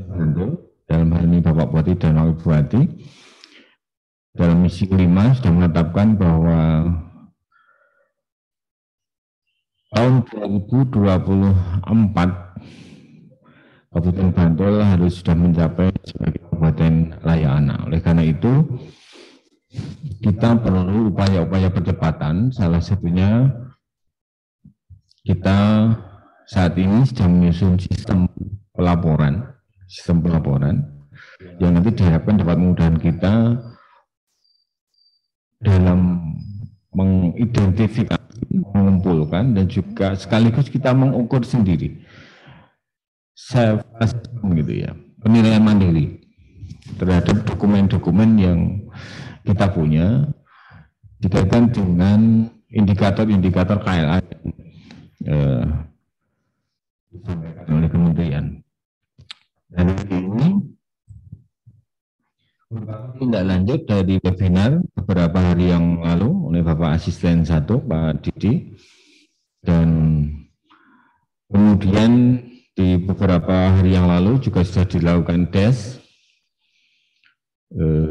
Bantul, dalam hal ini Bapak Bupati dan Wakil Bupati, dalam misi kelima sudah menetapkan bahwa tahun 2024 Kabupaten Bantul harus sudah mencapai sebagai kabupaten layak anak. Oleh karena itu, kita perlu upaya-upaya percepatan. Salah satunya kita saat ini sedang menyusun sistem pelaporan yang nanti diharapkan dapat memudahkan kita dalam mengidentifikasi, mengumpulkan, dan juga sekaligus kita mengukur sendiri self assessment gitu ya, penilaian mandiri terhadap dokumen-dokumen yang kita punya dikaitkan dengan indikator-indikator KLA disampaikan oleh kementerian. Dan ini tindak lanjut dari webinar beberapa hari yang lalu oleh Bapak Asisten 1, Pak Didi, dan kemudian di beberapa hari yang lalu juga sudah dilakukan tes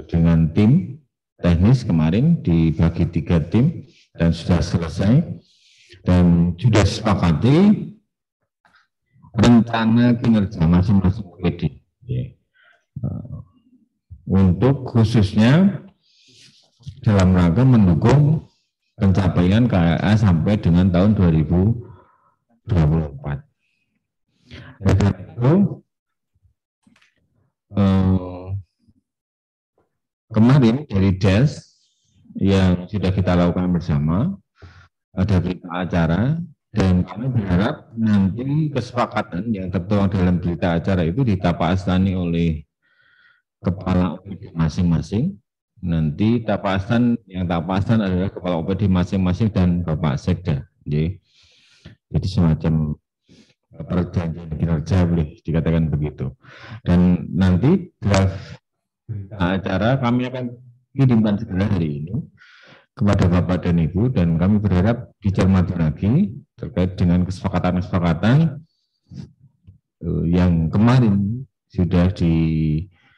dengan tim teknis kemarin dibagi 3 tim dan sudah selesai dan sudah sepakati rencana kinerja masing-masing WD untuk khususnya dalam rangka mendukung pencapaian KLA sampai dengan tahun 2024. Oleh itu, kemarin dari DES yang sudah kita lakukan bersama, ada berita acara, dan kami berharap nanti kesepakatan yang tertuang dalam berita acara itu ditapakastani oleh kepala OPD masing-masing. Nanti yang tapakastan adalah kepala OPD masing-masing dan Bapak Sekda. Jadi semacam perjanjian kinerja boleh dikatakan begitu. Dan nanti draft acara kami akan kirimkan segera hari ini kepada Bapak dan Ibu, dan kami berharap dicermati lagi terkait dengan kesepakatan-kesepakatan yang kemarin sudah disusun.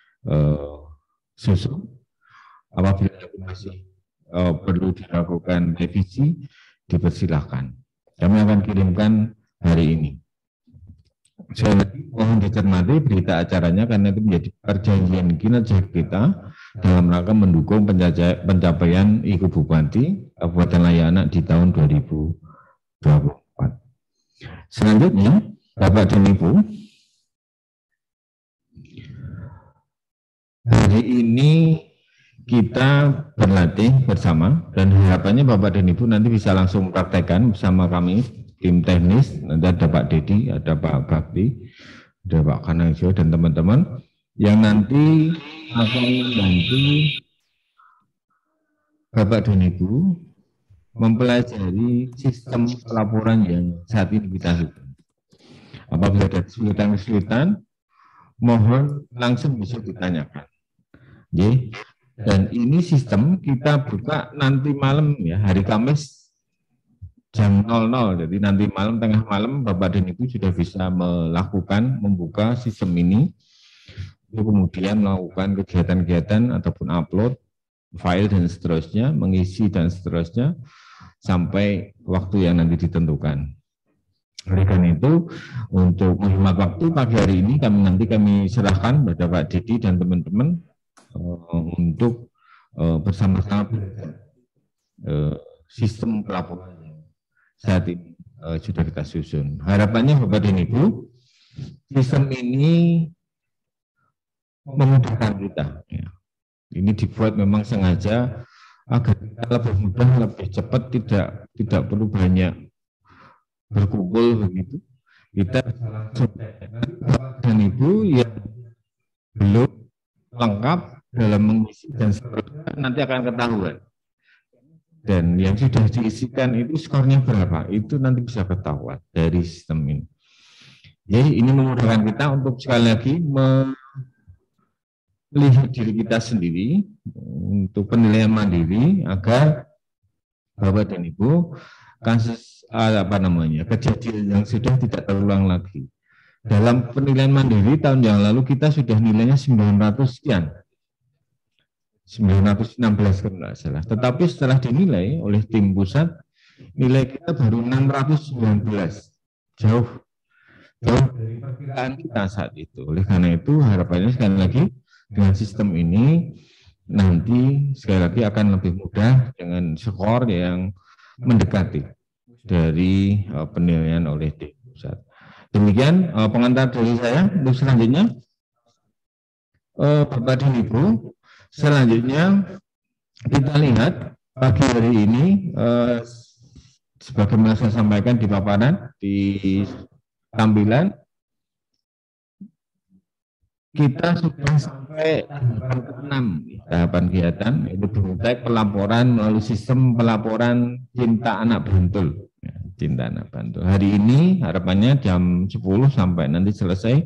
Apabila masih perlu dilakukan revisi, dipersilahkan. Kami akan kirimkan hari ini. Saya mohon dicermati berita acaranya karena itu menjadi perjanjian kinerja kita dalam rangka mendukung pencapaian Ibu Bupati Kabupaten Layak Anak di tahun 2024. Selanjutnya, Bapak dan Ibu, hari ini kita berlatih bersama dan harapannya Bapak dan Ibu nanti bisa langsung praktekkan bersama kami tim teknis. Nanti ada Pak Dedi, ada Pak Bakti, ada Pak Kanangjo dan teman-teman yang nanti akan membantu Bapak dan Ibu mempelajari sistem pelaporan yang saat ini kita lakukan. Apabila ada kesulitan-kesulitan, mohon langsung bisa ditanyakan. Dan ini sistem kita buka nanti malam ya, hari Kamis jam 00. Jadi nanti malam, tengah malam, Bapak dan Ibu sudah bisa membuka sistem ini, kemudian melakukan kegiatan-kegiatan ataupun upload file dan seterusnya, mengisi dan seterusnya, sampai waktu yang nanti ditentukan. Oleh karena itu, untuk menghemat waktu pagi hari ini, kami serahkan kepada Pak Didi dan teman-teman untuk bersama-sama sistem pelaporan yang saat ini sudah kita susun. Harapannya Bapak dan Ibu, sistem ini memudahkan kita. Ya. Ini dibuat memang sengaja agar kita lebih mudah, lebih cepat, tidak perlu banyak berkumpul begitu. Kita dan Ibu yang belum lengkap dalam mengisi dan seterusnya nanti akan ketahuan. Dan yang sudah diisikan itu skornya berapa, itu nanti bisa ketahuan dari sistem ini. Jadi ini memudahkan kita untuk sekali lagi melihat diri kita sendiri untuk penilaian mandiri agar Bapak dan Ibu kasus kejadian yang sudah tidak terulang lagi. dalam penilaian mandiri tahun yang lalu kita sudah nilainya 900 sekian. 916 kalau nggak salah. Tetapi setelah dinilai oleh tim pusat, nilai kita baru 619. Jauh dari perkiraan kita saat itu. Oleh karena itu harapannya sekali lagi dengan sistem ini nanti sekali lagi akan lebih mudah dengan skor yang mendekati dari penilaian oleh tim pusat. Demikian pengantar dari saya. Untuk selanjutnya, Bapak dan Ibu, selanjutnya kita lihat pagi hari ini sebagaimana saya sampaikan di paparan di tampilan, kita sudah sampai tahapan ke-6 tahapan kegiatan, yaitu BIMTEK pelaporan melalui sistem pelaporan Cinta Anak Bantul. Cinta Anak Bantul. Hari ini harapannya jam 10 sampai nanti selesai,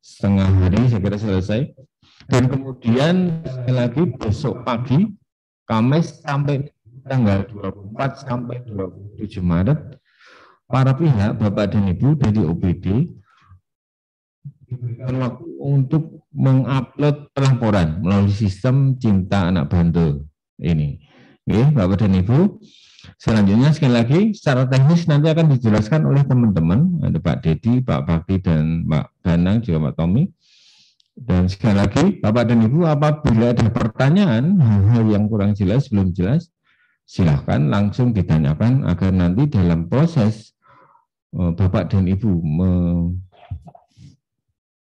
setengah hari saya kira selesai. Dan kemudian sekali lagi besok pagi, Kamis sampai tanggal 24 sampai 27 Maret, para pihak Bapak dan Ibu dari OPD diberikan waktu untuk mengupload pelaporan melalui sistem Cinta Anak Bantul ini. Oke, Bapak dan Ibu. Selanjutnya sekali lagi secara teknis nanti akan dijelaskan oleh teman-teman, ada Pak Dedi, Pak Bakti, dan Pak Danang, juga Pak Tommy. Dan sekali lagi Bapak dan Ibu, apabila ada pertanyaan, hal-hal yang kurang jelas, belum jelas, silahkan langsung ditanyakan agar nanti dalam proses Bapak dan Ibu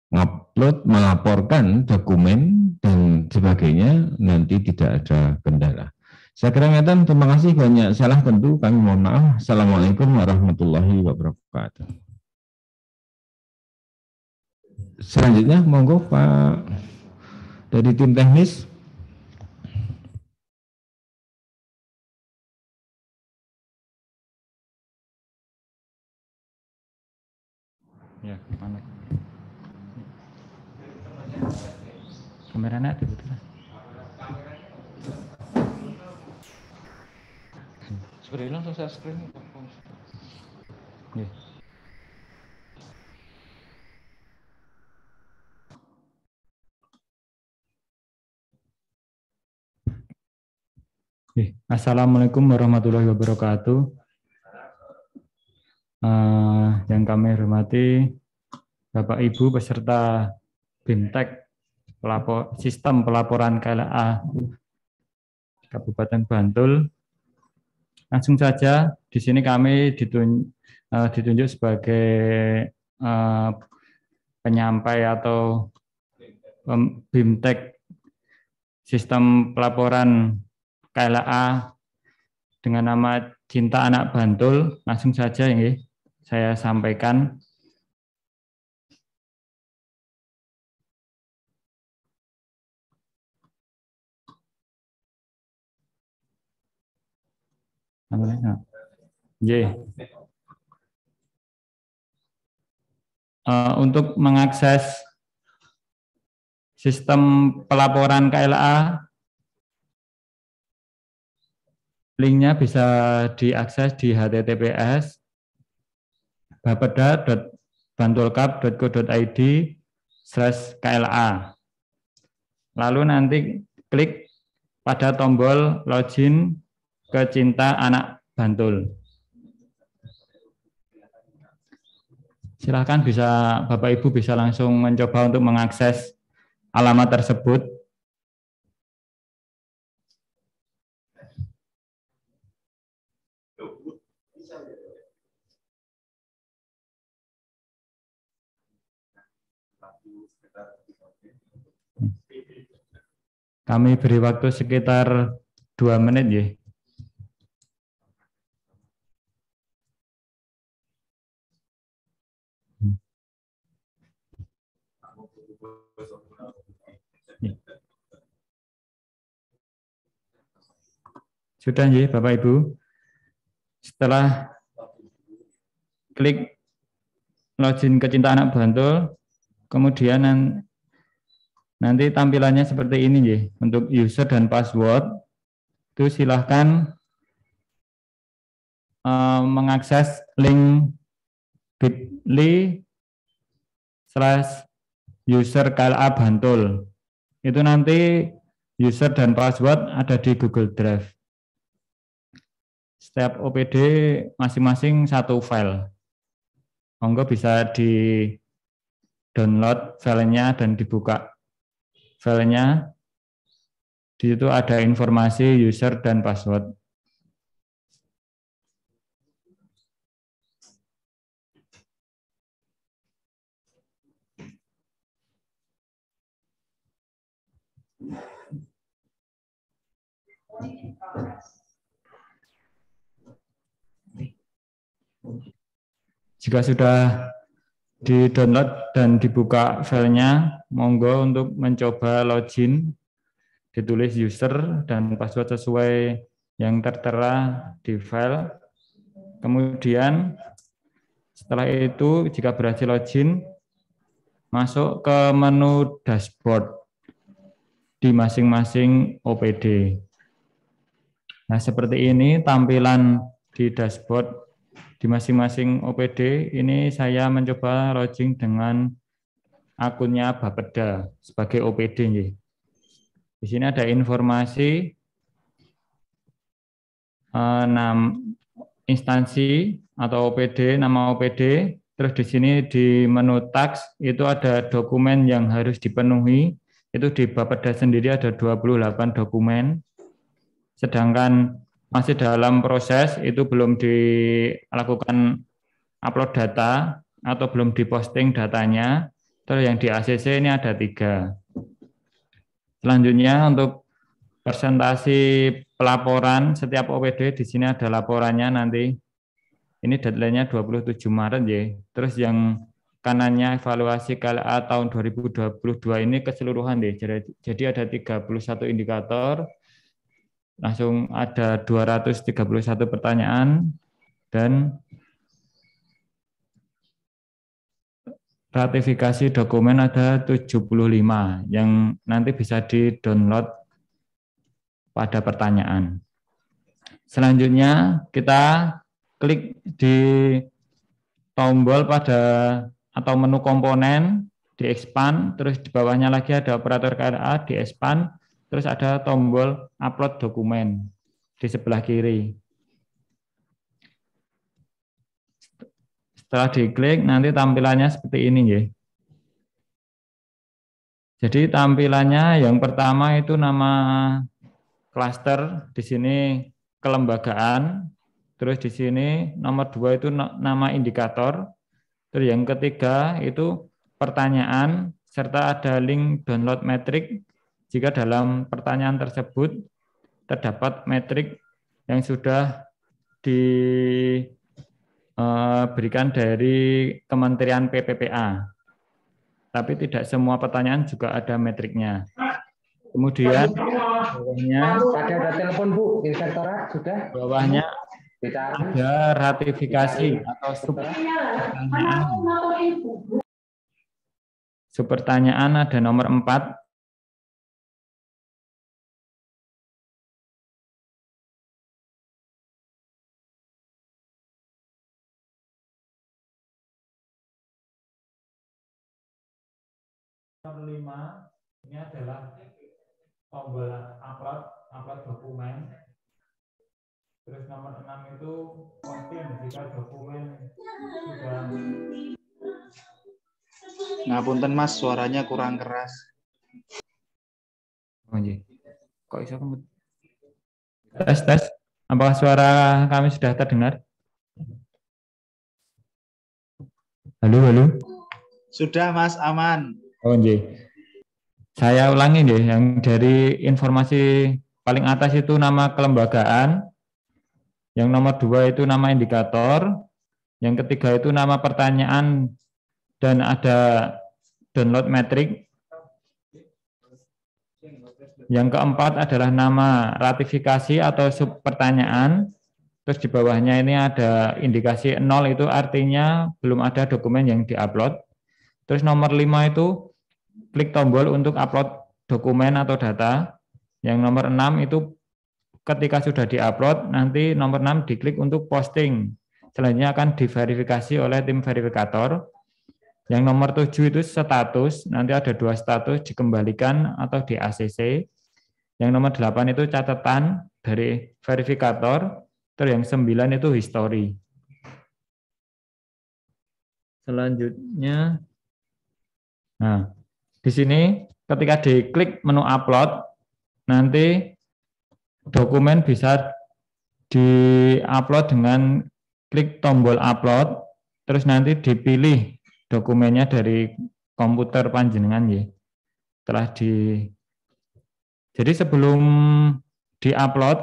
mengupload, melaporkan dokumen dan sebagainya, nanti tidak ada kendala. Saya kira ngeten, terima kasih, banyak salah tentu kami mohon maaf. Assalamualaikum warahmatullahi wabarakatuh. Selanjutnya monggo Pak dari tim teknis. Ya, mana? Kameranya itu betul. Seperti langsung saya screen. Ya. Assalamualaikum warahmatullahi wabarakatuh. Yang kami hormati Bapak Ibu peserta BIMTEK sistem pelaporan KLA Kabupaten Bantul. Langsung saja di sini kami ditunjuk sebagai penyampai atau BIMTEK sistem pelaporan KLA dengan nama Cinta Anak Bantul. Langsung saja ini saya sampaikan. Untuk mengakses sistem pelaporan KLA, linknya bisa diakses di https bapeda.bantulkap.co.id/KLA. Lalu nanti klik pada tombol login ke Cinta Anak Bantul. Silakan bisa Bapak Ibu bisa langsung mencoba untuk mengakses alamat tersebut. Kami beri waktu sekitar 2 menit ya. Sudah ya Bapak Ibu. Setelah klik login ke Cinta Anak Bantul, kemudian nanti tampilannya seperti ini ya. Untuk user dan password itu silahkan mengakses link bit.ly /user KLA Bantul. Itu nanti user dan password ada di Google Drive. Setiap OPD masing-masing satu file. Monggo bisa di-download filenya dan dibuka filenya. Di situ ada informasi user dan password. Jika sudah di-download dan dibuka filenya, monggo untuk mencoba login, ditulis user dan password sesuai yang tertera di file. Kemudian setelah itu jika berhasil login, masuk ke menu dashboard di masing-masing OPD. Nah, seperti ini tampilan di dashboard di masing-masing OPD. Ini saya mencoba login dengan akunnya Bapeda sebagai OPD. Di sini ada informasi instansi atau OPD, nama OPD. Terus di sini di menu task itu ada dokumen yang harus dipenuhi. Itu di Bapeda sendiri ada 28 dokumen. Sedangkan masih dalam proses, itu belum dilakukan upload data atau belum diposting datanya. Terus yang di ACC ini ada 3. Selanjutnya untuk presentasi pelaporan setiap OPD, di sini ada laporannya nanti. Ini deadline-nya 27 Maret ya. Terus yang kanannya evaluasi KLA tahun 2022 ini keseluruhan deh. Jadi ada 31 indikator. Langsung ada 231 pertanyaan dan ratifikasi dokumen ada 75 yang nanti bisa di-download pada pertanyaan. Selanjutnya kita klik di tombol pada atau menu komponen, di expand, terus di bawahnya lagi ada operator KLA, di expand, terus ada tombol upload dokumen di sebelah kiri. Setelah diklik, nanti tampilannya seperti ini ya. Jadi tampilannya yang pertama itu nama klaster, di sini kelembagaan, terus di sini nomor 2 itu nama indikator, terus yang ketiga itu pertanyaan, serta ada link download metrik jika dalam pertanyaan tersebut terdapat metrik yang sudah diberikan dari Kementerian PPPA. Tapi tidak semua pertanyaan juga ada metriknya. Kemudian bawahnya ada telepon Bu, Inspektorat sudah. Bawahnya ada ratifikasi atau subpertanyaan. Subpertanyaan ada nomor 4. Nomor 5 ini adalah tombol upload dokumen. Terus nomor 6 itu posting jika dokumen sudah. Ngapunten Mas, suaranya kurang keras. Oh iya. Kok bisa kamu? Tes. Apakah suara kami sudah terdengar? Halo. Sudah Mas, aman. Oh iya. Saya ulangi deh, yang dari informasi paling atas itu nama kelembagaan, yang nomor 2 itu nama indikator, yang ketiga itu nama pertanyaan dan ada download metrik, yang keempat adalah nama ratifikasi atau sub pertanyaan, terus di bawahnya ini ada indikasi 0 itu artinya belum ada dokumen yang diupload, terus nomor 5 itu klik tombol untuk upload dokumen atau data. Yang nomor 6 itu ketika sudah diupload, nanti nomor 6 diklik untuk posting. Selanjutnya akan diverifikasi oleh tim verifikator. Yang nomor 7 itu status, nanti ada 2 status, dikembalikan atau di ACC. Yang nomor 8 itu catatan dari verifikator, terus yang 9 itu history. Selanjutnya, nah, di sini ketika diklik menu upload, nanti dokumen bisa di-upload dengan klik tombol upload, terus nanti dipilih dokumennya dari komputer panjenengan ya. Jadi sebelum di-upload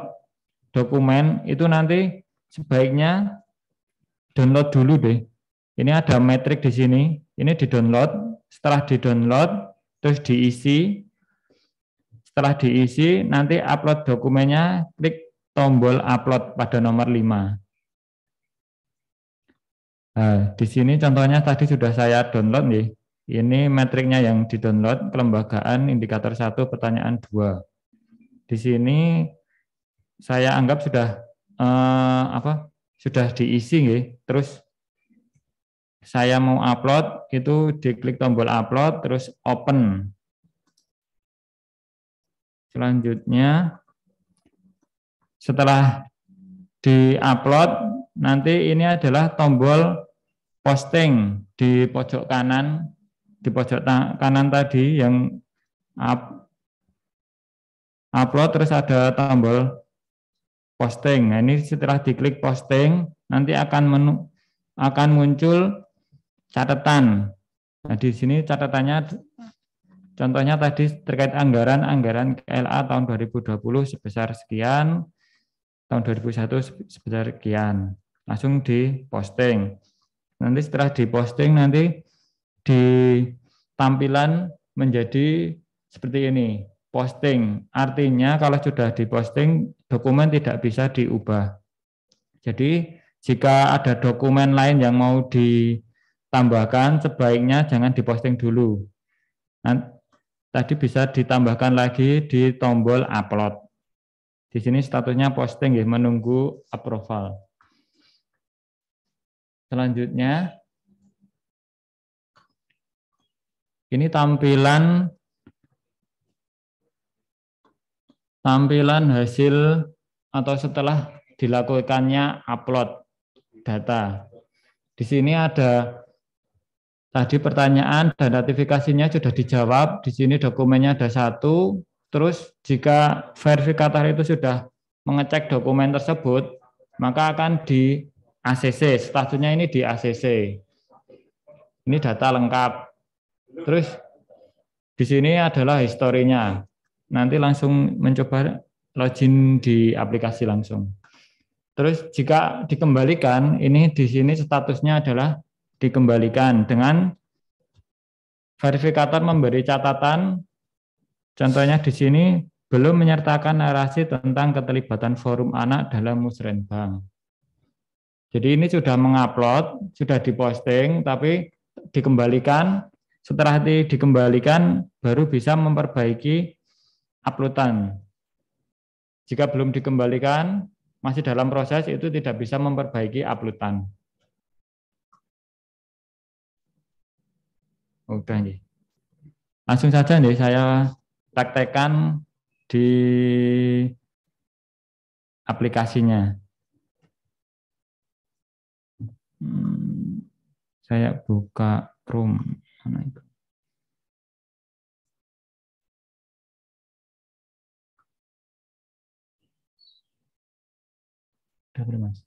dokumen itu nanti sebaiknya download dulu deh. Ini ada metrik di sini, ini di-download, setelah di-download terus diisi. Setelah diisi nanti upload dokumennya, klik tombol upload pada nomor 5. Nah, di sini contohnya tadi sudah saya download nih. Ini metriknya yang di-download, kelembagaan indikator 1 pertanyaan 2. Di sini saya anggap sudah sudah diisi nih. Terus saya mau upload, itu diklik tombol upload terus open. Selanjutnya setelah di-upload, nanti ini adalah tombol posting di pojok kanan, tadi yang upload terus ada tombol posting. Nah, ini setelah diklik posting, nanti akan muncul catatan. Nah, di sini catatannya contohnya tadi terkait anggaran KLA tahun 2020 sebesar sekian, tahun 2001 sebesar sekian. Langsung diposting. Nanti setelah diposting, nanti di tampilan menjadi seperti ini, posting. Artinya kalau sudah diposting, dokumen tidak bisa diubah. Jadi jika ada dokumen lain yang mau ditambahkan, sebaiknya jangan diposting dulu. Tadi bisa ditambahkan lagi di tombol upload. Di sini statusnya posting ya, menunggu approval. Selanjutnya, ini tampilan hasil atau setelah dilakukannya upload data. Di sini ada tadi pertanyaan dan notifikasinya sudah dijawab. Di sini dokumennya ada 1. Terus jika verifikator itu sudah mengecek dokumen tersebut, maka akan di ACC. Statusnya ini di ACC. Ini data lengkap. Terus di sini adalah historinya. Nanti langsung mencoba login di aplikasi langsung. Terus jika dikembalikan, ini di sini statusnya adalah dikembalikan dengan verifikator memberi catatan. Contohnya di sini belum menyertakan narasi tentang keterlibatan forum anak dalam musrenbang. Jadi ini sudah mengupload, sudah diposting, tapi dikembalikan. Setelah dikembalikan, baru bisa memperbaiki uploadan. Jika belum dikembalikan, masih dalam proses, itu tidak bisa memperbaiki uploadan. Udah nih. Langsung saja nih saya praktekkan di aplikasinya. Saya buka Chrome. Mana itu? Mas.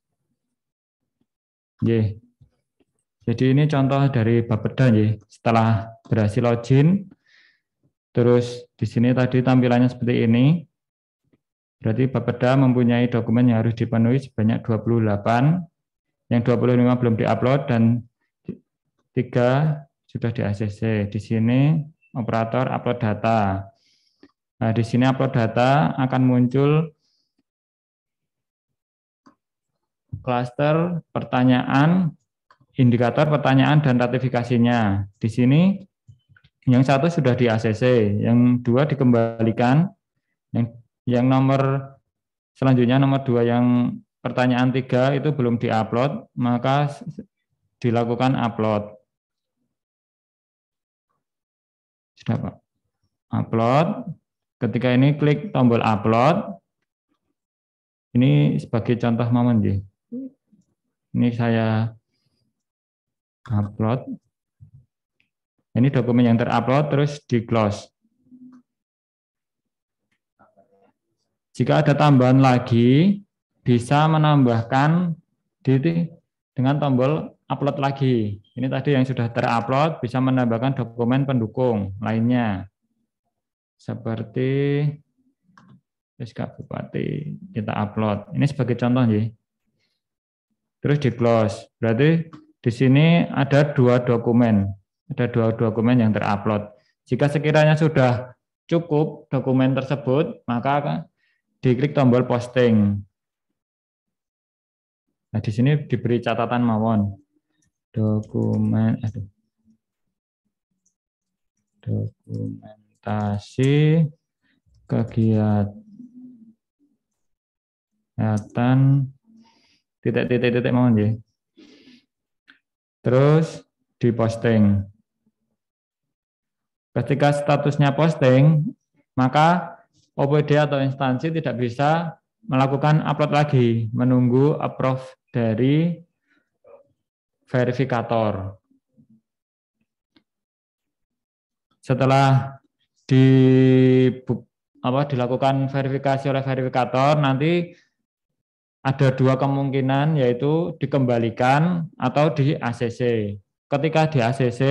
Jadi ini contoh dari Bapeda ya. Setelah berhasil login, terus di sini tadi tampilannya seperti ini. Berarti Bapeda mempunyai dokumen yang harus dipenuhi sebanyak 28, yang 25 belum diupload dan 3 sudah di ACC. Di sini operator upload data. Nah, di sini upload data akan muncul klaster pertanyaan, indikator pertanyaan dan ratifikasinya. Di sini yang 1 sudah di ACC, yang 2 dikembalikan, yang nomor selanjutnya nomor 2 yang pertanyaan 3 itu belum diupload, maka dilakukan upload. Sudah Pak. Upload. Ketika ini klik tombol upload. Ini sebagai contoh momen ya. Ini saya upload. Ini dokumen yang terupload terus di close. Jika ada tambahan lagi, bisa menambahkan dengan tombol upload lagi. Ini tadi yang sudah terupload bisa menambahkan dokumen pendukung lainnya. Seperti SK Bupati kita upload. Ini sebagai contoh ya. Terus di close. Berarti di sini ada dua dokumen. Ada dua dokumen yang terupload. Jika sekiranya sudah cukup dokumen tersebut, maka diklik tombol posting. Nah, di sini diberi catatan mawon. Dokumentasi kegiatan titik mawon ya. Terus diposting. Ketika statusnya posting, maka OPD atau instansi tidak bisa melakukan upload lagi, menunggu approve dari verifikator. Setelah dilakukan verifikasi oleh verifikator, nanti ada dua kemungkinan, yaitu dikembalikan atau di ACC. Ketika di ACC,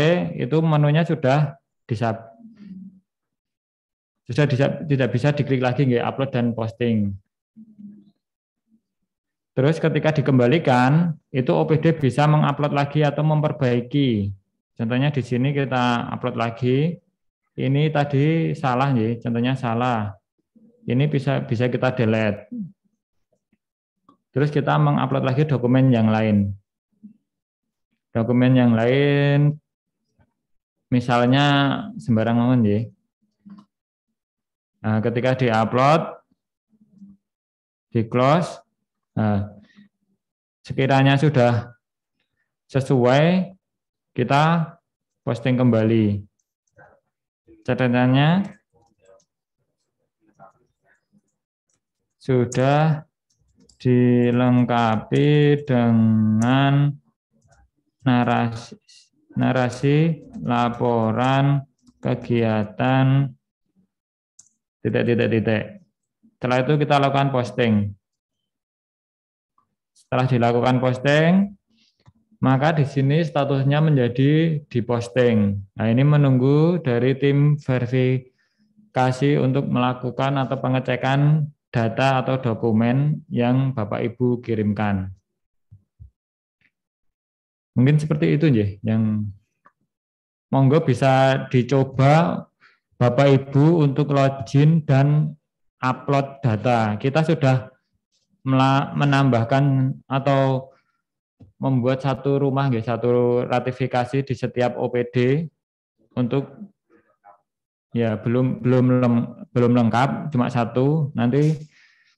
itu menunya sudah tidak bisa diklik lagi, nggak, upload dan posting. Terus ketika dikembalikan, itu OPD bisa mengupload lagi atau memperbaiki. Contohnya di sini kita upload lagi. Ini tadi salah ya, contohnya salah. Ini bisa kita delete. Terus kita mengupload lagi dokumen yang lain. Dokumen yang lain, misalnya sembarang momen ya. Nah, ketika di-upload, di-close, nah, sekiranya sudah sesuai, kita posting kembali. Catatannya sudah dilengkapi dengan narasi laporan kegiatan titik. Setelah itu kita lakukan posting. Setelah dilakukan posting, maka di sini statusnya menjadi diposting. Nah, ini menunggu dari tim verifikasi untuk melakukan atau pengecekan data atau dokumen yang Bapak Ibu kirimkan. Mungkin seperti itu ya, yang monggo bisa dicoba Bapak Ibu untuk login dan upload data. Kita sudah menambahkan atau membuat satu rumah, satu ratifikasi di setiap OPD untuk ya belum lengkap, cuma satu. Nanti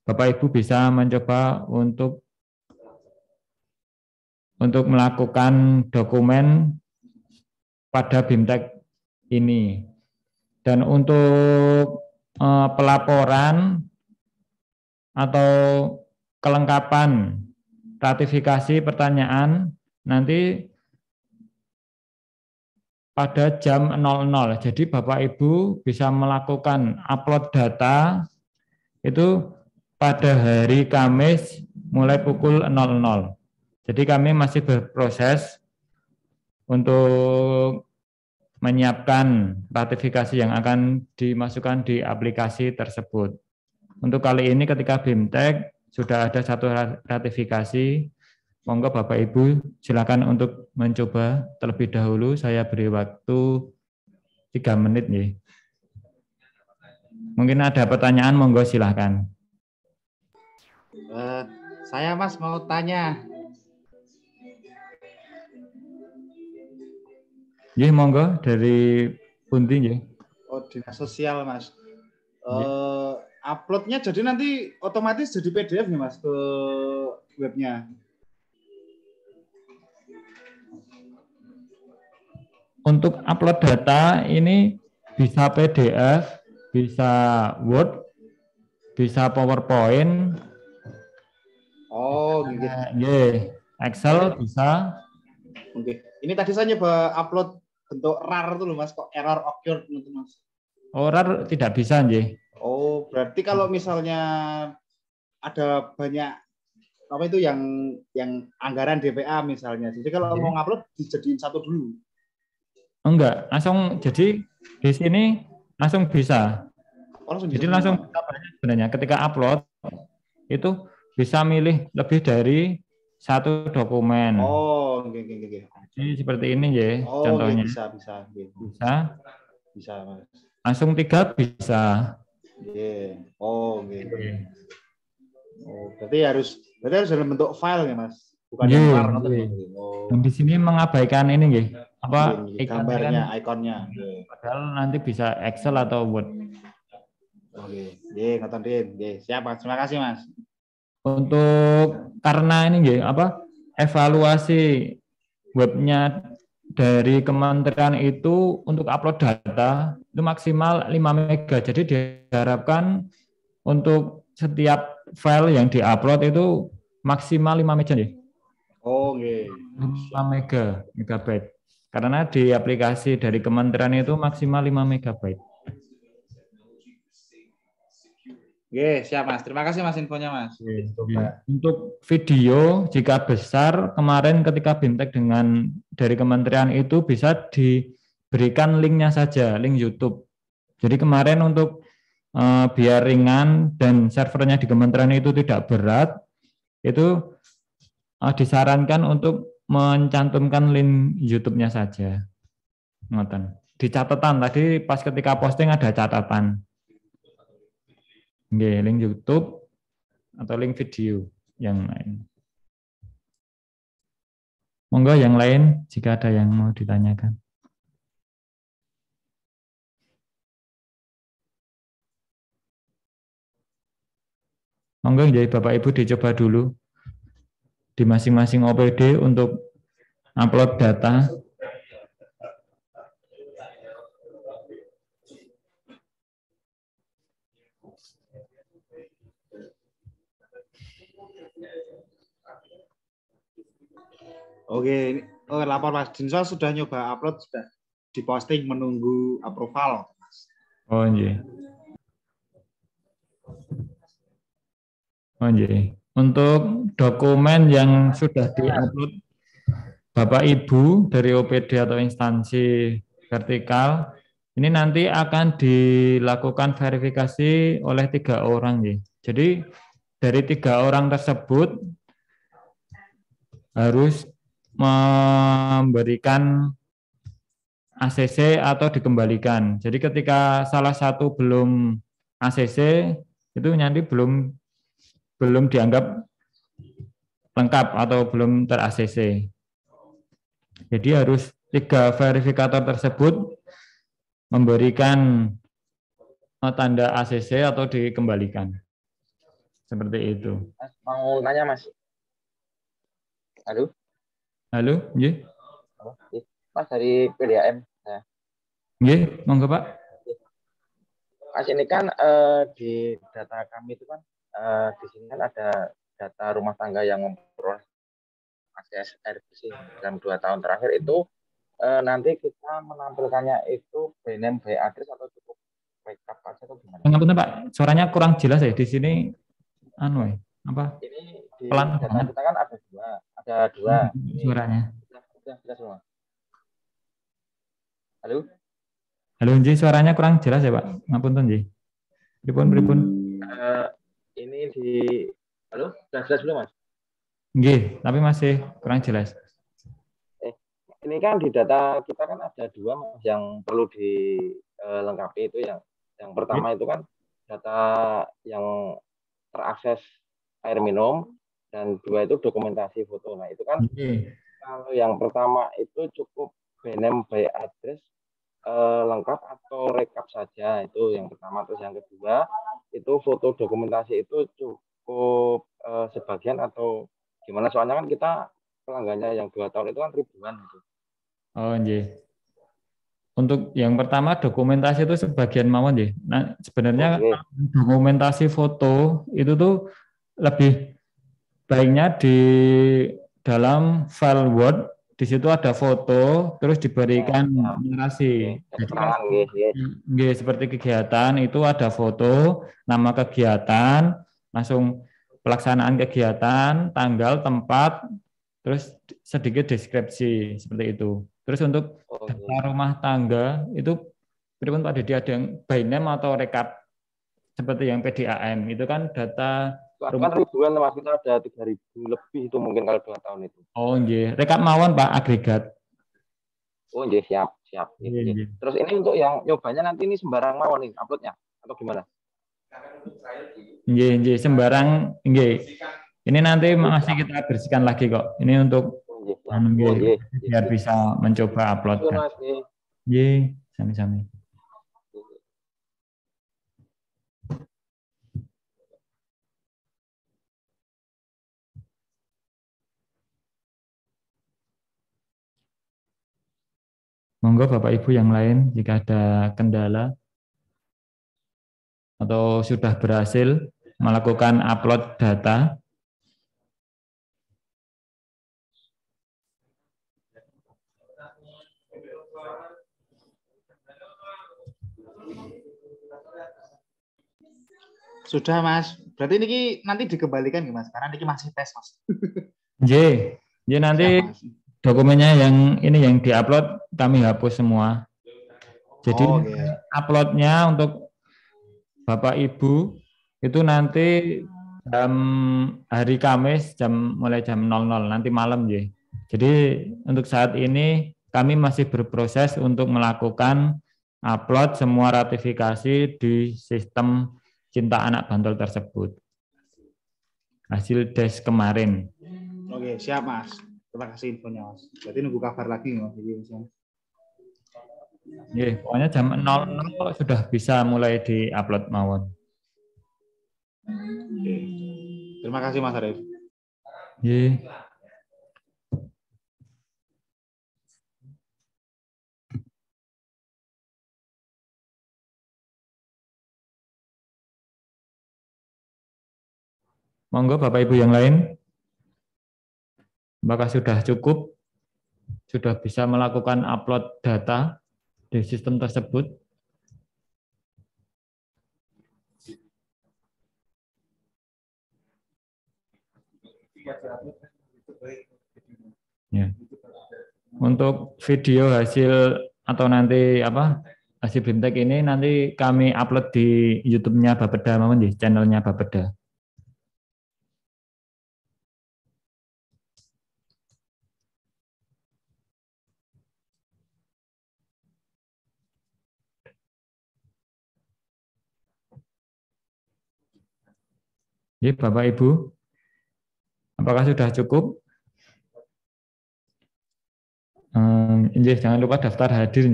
Bapak Ibu bisa mencoba untuk melakukan dokumen pada BIMTEK ini. Dan untuk pelaporan atau kelengkapan ratifikasi pertanyaan nanti pada jam 00. Jadi Bapak Ibu bisa melakukan upload data itu pada hari Kamis mulai pukul 00. Jadi kami masih berproses untuk menyiapkan ratifikasi yang akan dimasukkan di aplikasi tersebut. Untuk kali ini ketika BIMTEK sudah ada satu ratifikasi, monggo Bapak Ibu silakan untuk mencoba terlebih dahulu. Saya beri waktu 3 menit ya. Mungkin ada pertanyaan, monggo silakan. Saya Mas mau tanya. Ya, monggo dari Punti ya. Oh, dinas sosial Mas. Uploadnya jadi nanti otomatis jadi PDF nih Mas ke webnya. Untuk upload data ini bisa PDF, bisa Word, bisa PowerPoint, Oh, gitu. Excel bisa. Oke. Ini tadi saya nyoba upload bentuk RAR tuh loh Mas, kok error occurred gitu Mas. Orang tidak bisa, nggih. Oh, berarti kalau misalnya ada banyak apa itu yang anggaran DPA misalnya. Jadi kalau mau ngupload dijadiin satu dulu. Enggak, langsung jadi di sini langsung bisa. Oh, langsung Jadi bisa langsung semua. bisa banyak sebenarnya ketika upload itu bisa milih lebih dari satu dokumen. Oh, oke. Jadi seperti ini ya Oh, oke, contohnya. bisa. Bisa, Bisa, Mas. langsung 3 bisa. Iya. Oh, oke. Oke. Oh, berarti harus dalam bentuk file ya, Mas. Bukan yang RAR ngoten Iya. ya. Oh, Dan di sini mengabaikan ini nggih, apa iya, ikonnya kan, gambarnya, ikonnya. Iya. padahal nanti bisa Excel atau Word. Oke. Iya, ngoten Din. Iya, siap, Mas. Terima kasih, Mas. Untuk karena ini nggih, apa evaluasi webnya dari kementerian itu untuk upload data itu maksimal 5 mega. Jadi diharapkan untuk setiap file yang diupload itu maksimal 5 mega nih. Oh, oke. 5 megabyte. Karena di aplikasi dari kementerian itu maksimal 5 megabyte. Oke, siap, Mas. Terima kasih, Mas, infonya, Mas. Coba. Untuk video, jika besar, kemarin ketika BIMTEK dengan dari kementerian itu bisa diberikan linknya saja, link YouTube. Jadi kemarin untuk biar ringan dan servernya di kementerian itu tidak berat, itu disarankan untuk mencantumkan link YouTube-nya saja. Ngoten. Di catatan tadi pas ketika posting ada catatan. Oke, link YouTube atau link video yang lain. Monggo yang lain jika ada yang mau ditanyakan. Monggo jadi Bapak Ibu dicoba dulu di masing-masing OPD untuk upload data. Oke, lapor Mas Dinsol sudah nyoba upload, sudah diposting menunggu approval. Oh iya. Oh iya. Untuk dokumen yang sudah diupload Bapak Ibu dari OPD atau instansi vertikal, ini nanti akan dilakukan verifikasi oleh 3 orang ya. Jadi dari 3 orang tersebut harus memberikan ACC atau dikembalikan. Jadi ketika salah satu belum ACC itu nanti belum dianggap lengkap atau belum ter-ACC. Jadi harus 3 verifikator tersebut memberikan tanda ACC atau dikembalikan. Seperti itu. Mas, mau nanya Mas. Halo? Halo, nggih. Mas dari PDAM. Nah. Nggih, monggo Pak. Mas ini kan di data kami itu kan di sini kan ada data rumah tangga yang memperoleh akses air bersih dalam 2 tahun terakhir itu nanti kita menampilkannya itu by name by address atau cukup backup aja atau gimana? Ngapunten Pak, suaranya kurang jelas ya di sini. Anu ya, apa? Ini di Pelan data banget. kita kan ada dua. Suaranya. Sudah semua. Halo? Halo, Nji, suaranya kurang jelas ya Pak. Ngapunten Nji. Pripun. Ini di halo, sudah jelas belum Mas? Nggih, tapi masih kurang jelas. Ini kan di data kita kan ada 2 Mas yang perlu dilengkapi itu yang pertama itu kan data yang terakses air minum dan 2 itu dokumentasi foto. Nah itu kan kalau yang pertama itu cukup by name by address lengkap atau rekap saja, itu yang pertama. Terus yang kedua itu foto dokumentasi itu cukup sebagian atau gimana, soalnya kan kita pelanggannya yang 2 tahun itu kan ribuan gitu. Oh, nggih. untuk yang pertama dokumentasi itu sebagian mawon ya. Nah, sebenarnya dokumentasi foto itu tuh lebih baiknya di dalam file Word, di situ ada foto, terus diberikan narasi. Jadi seperti kegiatan itu ada foto, nama kegiatan, langsung pelaksanaan kegiatan, tanggal, tempat, terus sedikit deskripsi seperti itu. Terus untuk data rumah tangga itu pripun Pak Didi, ada yang by name atau rekap seperti yang PDAM itu kan data kan ribuan Mas, kita ada 3.000 lebih itu mungkin kalau 2 tahun itu. Oh nggih, rekap mawon Pak agregat. Oh nggih, siap. Terus ini untuk yang nyobanya nanti ini sembarang mawon nih uploadnya atau gimana? Nggih, sembarang nggih. Ini nanti masih kita bersihkan lagi kok. Ini untuk biar bisa mencoba upload. Nggih, sami-sami. Monggo Bapak Ibu yang lain jika ada kendala atau sudah berhasil melakukan upload data. Sudah Mas. Berarti ini nanti dikembalikan nggih Mas? Karena ini masih tes Mas. Nggih, nanti dokumennya yang ini yang diupload kami hapus semua. Jadi uploadnya untuk Bapak Ibu itu nanti hari Kamis mulai jam 00 nanti malam ya. Jadi untuk saat ini kami masih berproses untuk melakukan upload semua ratifikasi di sistem Cinta Anak Bantul tersebut. Hasil des kemarin. Oke, siap Mas. Terima kasih infonya Mas. Berarti nunggu kabar lagi Mas. Pokoknya jam 00 sudah bisa mulai di-upload mawon. Oke. Terima kasih Mas Arif. Monggo Bapak Ibu yang lain. Apakah sudah cukup? Sudah bisa melakukan upload data di sistem tersebut? Ya. Untuk video hasil atau nanti hasil BIMTEK ini nanti kami upload di YouTube-nya Bapeda, di channelnya Bapeda. Ya, Bapak Ibu, apakah sudah cukup? Jangan lupa daftar hadir,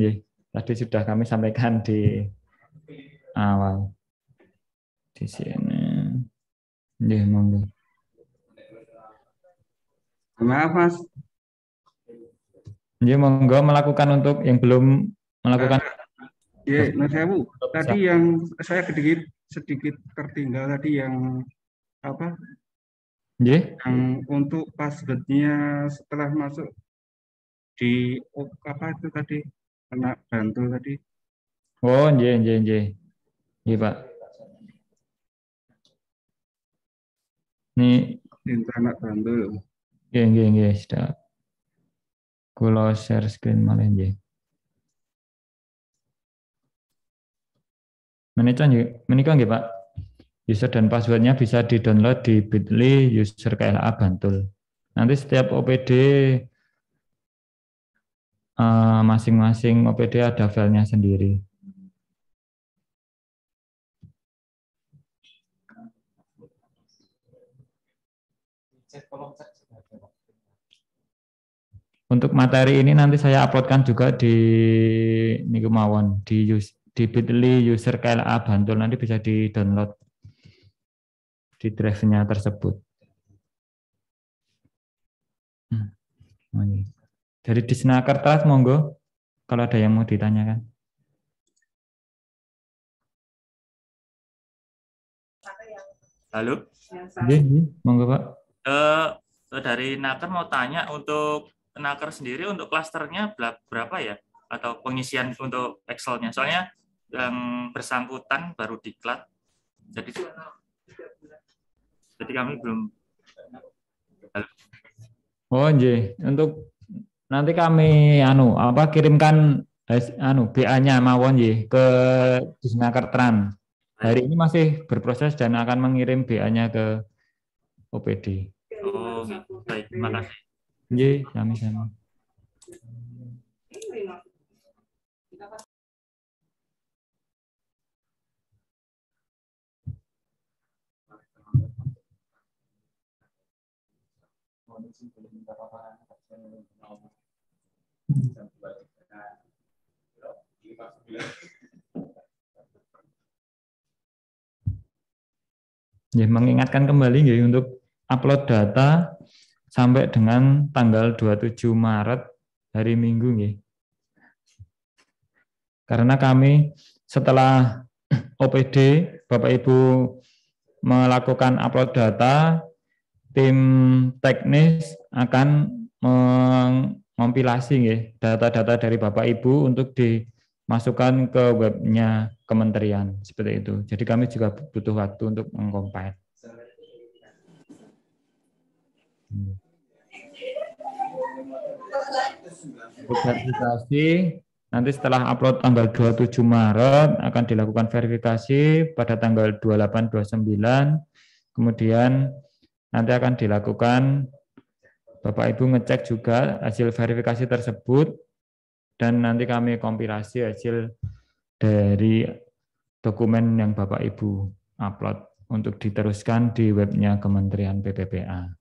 tadi sudah kami sampaikan di awal. Di sini, monggo. Maaf Mas. Monggo melakukan untuk yang belum melakukan. Mas Ewu, tadi yang saya sedikit tertinggal tadi yang apa? Yang untuk password-nya setelah masuk di apa itu tadi anak bantu tadi. Oh, Iya Pak. Ini anak bantu. Iya, sudah. Kalau share screen malah nggih. Menika nggih Pak. User dan passwordnya bisa di-download di bit.ly user KLA Bantul. Nanti setiap OPD masing-masing OPD ada filenya sendiri. Untuk materi ini nanti saya uploadkan juga di niku mawon di bit.ly user KLA Bantul, nanti bisa di-download di drive-nya tersebut. Dari Disnakertas monggo. kalau ada yang mau ditanyakan. Halo. Monggo Pak. Dari Naker mau tanya, untuk Naker sendiri untuk klasternya berapa ya? Atau pengisian untuk Excel-nya? Soalnya yang bersangkutan baru diklat. Jadi kami belum. Oh, nggih. Untuk nanti kami kirimkan BA-nya mawon nggih ke Disnaker Tran. Hari ini masih berproses dan akan mengirim BA-nya ke OPD. Oh, baik. Terima kasih. Nggih, sami-sami. Ya, mengingatkan kembali ya, untuk upload data sampai dengan tanggal 27 Maret hari Minggu ya. Karena kami setelah OPD Bapak Ibu melakukan upload data, tim teknis akan mengompilasi ya, data-data dari Bapak Ibu untuk dimasukkan ke webnya kementerian seperti itu. Jadi kami juga butuh waktu untuk mengcompile. Untuk verifikasi nanti setelah upload tanggal 27 Maret akan dilakukan verifikasi pada tanggal 28 29, kemudian nanti akan dilakukan Bapak Ibu ngecek juga hasil verifikasi tersebut dan nanti kami kompilasi hasil dari dokumen yang Bapak Ibu upload untuk diteruskan di webnya Kementerian PPPA.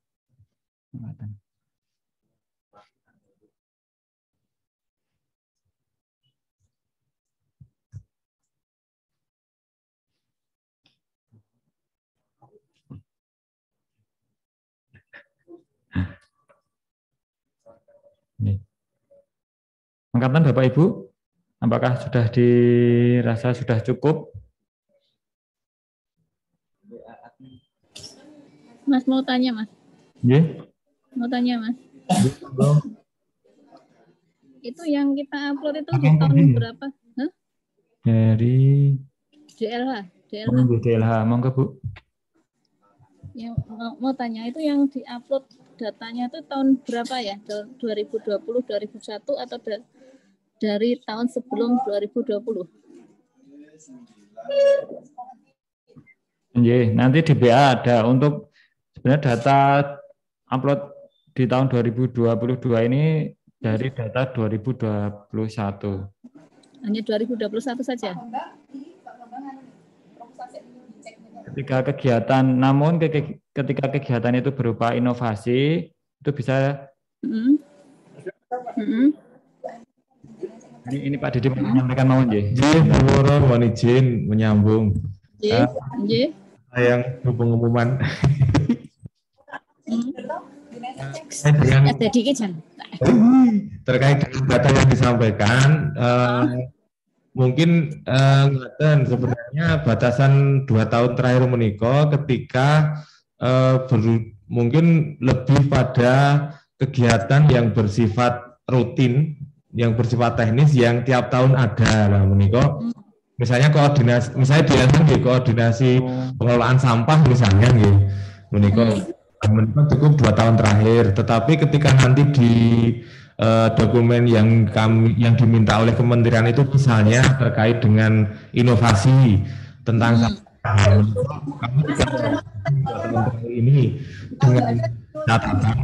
Angkatan Bapak Ibu, apakah sudah dirasa sudah cukup? Mas mau tanya, Mas. Yeah. Mau tanya, Mas. Itu yang kita upload itu di tahun berapa? Hah? Dari DLH. DLH, monggo Bu. Yang mau tanya itu yang diupload datanya itu tahun berapa ya? 2020, 2001 atau dari tahun sebelum 2020? Nanti di BA ada untuk sebenarnya data upload di tahun 2022 ini dari data 2021. Hanya 2021 saja? Ketika kegiatan, namun ketika kegiatan itu berupa inovasi, itu bisa Ini Pak Didi menyampaikan mau nggih. Mohon izin menyambung. Nggih. Yang pengumuman. Terkait dengan data yang disampaikan, mungkin sebenarnya batasan 2 tahun terakhir menikah ketika mungkin lebih pada kegiatan yang bersifat rutin, yang bersifat teknis yang tiap tahun ada lah menikah. Misalnya koordinasi, misalnya di koordinasi pengelolaan sampah misalnya gitu, menikah cukup 2 tahun terakhir. Tetapi ketika nanti di dokumen yang diminta oleh kementerian itu misalnya terkait dengan inovasi tentang sampah, kami ini dengan catatan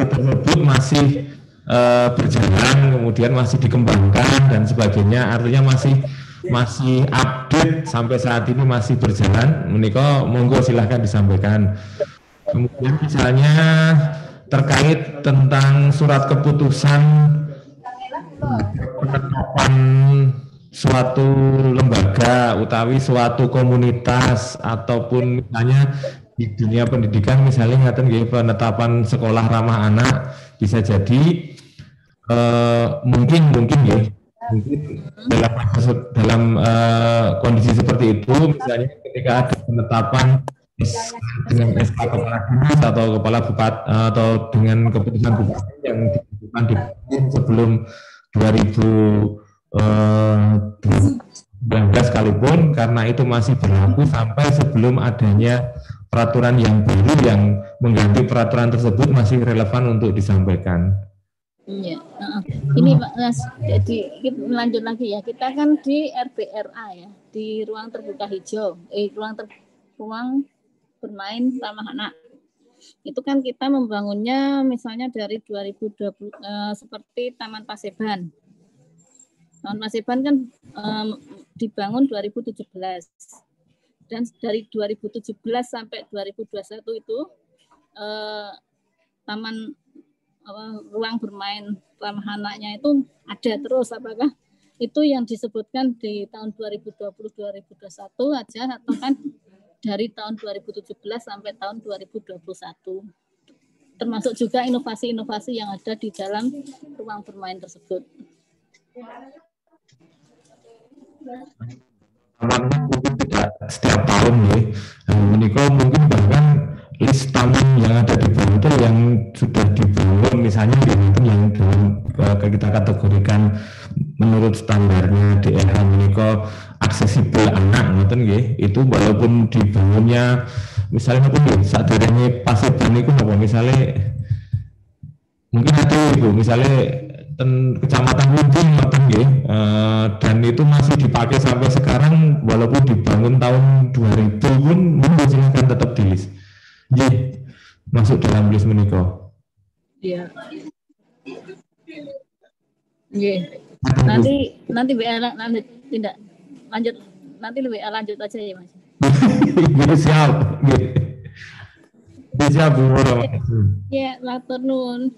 tersebut masih berjalan, kemudian masih dikembangkan dan sebagainya, artinya masih update sampai saat ini masih berjalan. Menika monggo silahkan disampaikan. Kemudian misalnya terkait tentang surat keputusan penetapan suatu lembaga utawi suatu komunitas ataupun misalnya di dunia pendidikan misalnya ngaten nggih penetapan sekolah ramah anak, bisa jadi mungkin ya, mungkin dalam kondisi seperti itu, misalnya ketika ada penetapan dengan SK kepala dinas atau kepala bupati atau dengan keputusan bupati yang ditentukan di sebelum 2019 sekalipun, karena itu masih berlaku sampai sebelum adanya peraturan yang baru yang mengganti peraturan tersebut masih relevan untuk disampaikan. Iya, ini Pak Mas, jadi kita lanjut lagi ya. Kita kan di RBRA ya, di ruang terbuka hijau, ruang bermain ramah anak. Itu kan kita membangunnya misalnya dari 2020 seperti Taman Paseban. Taman Paseban kan dibangun 2017. Dan dari 2017 sampai 2021 itu taman ruang bermain ramah anaknya itu ada terus, apakah itu yang disebutkan di tahun 2020-2021 aja atau kan dari tahun 2017 sampai tahun 2021, termasuk juga inovasi-inovasi yang ada di dalam ruang bermain tersebut. Mungkin tidak setiap tahun ya, menikah mungkin bahkan list taman yang ada di Banten yang sudah dibangun misalnya di Banten yang dalam kita kategorikan menurut standarnya DLH menikah aksesibel anak, ngoten nggih, itu walaupun dibangunnya misalnya pun ya sadarnya Paseban itu apa misalnya mungkin ada ibu misalnya kecamatan Lumping ngoten nggih, dan itu masih dipakai sampai sekarang walaupun dibangun tahun 2000 pun silakan tetap di list. Nggih, masuk dalam list menika. Iya. Nggih. Nanti WA nanti tidak lanjut, nanti WA lanjut aja ya Mas. Siap. Siap Bu. Ya, matur nuwun.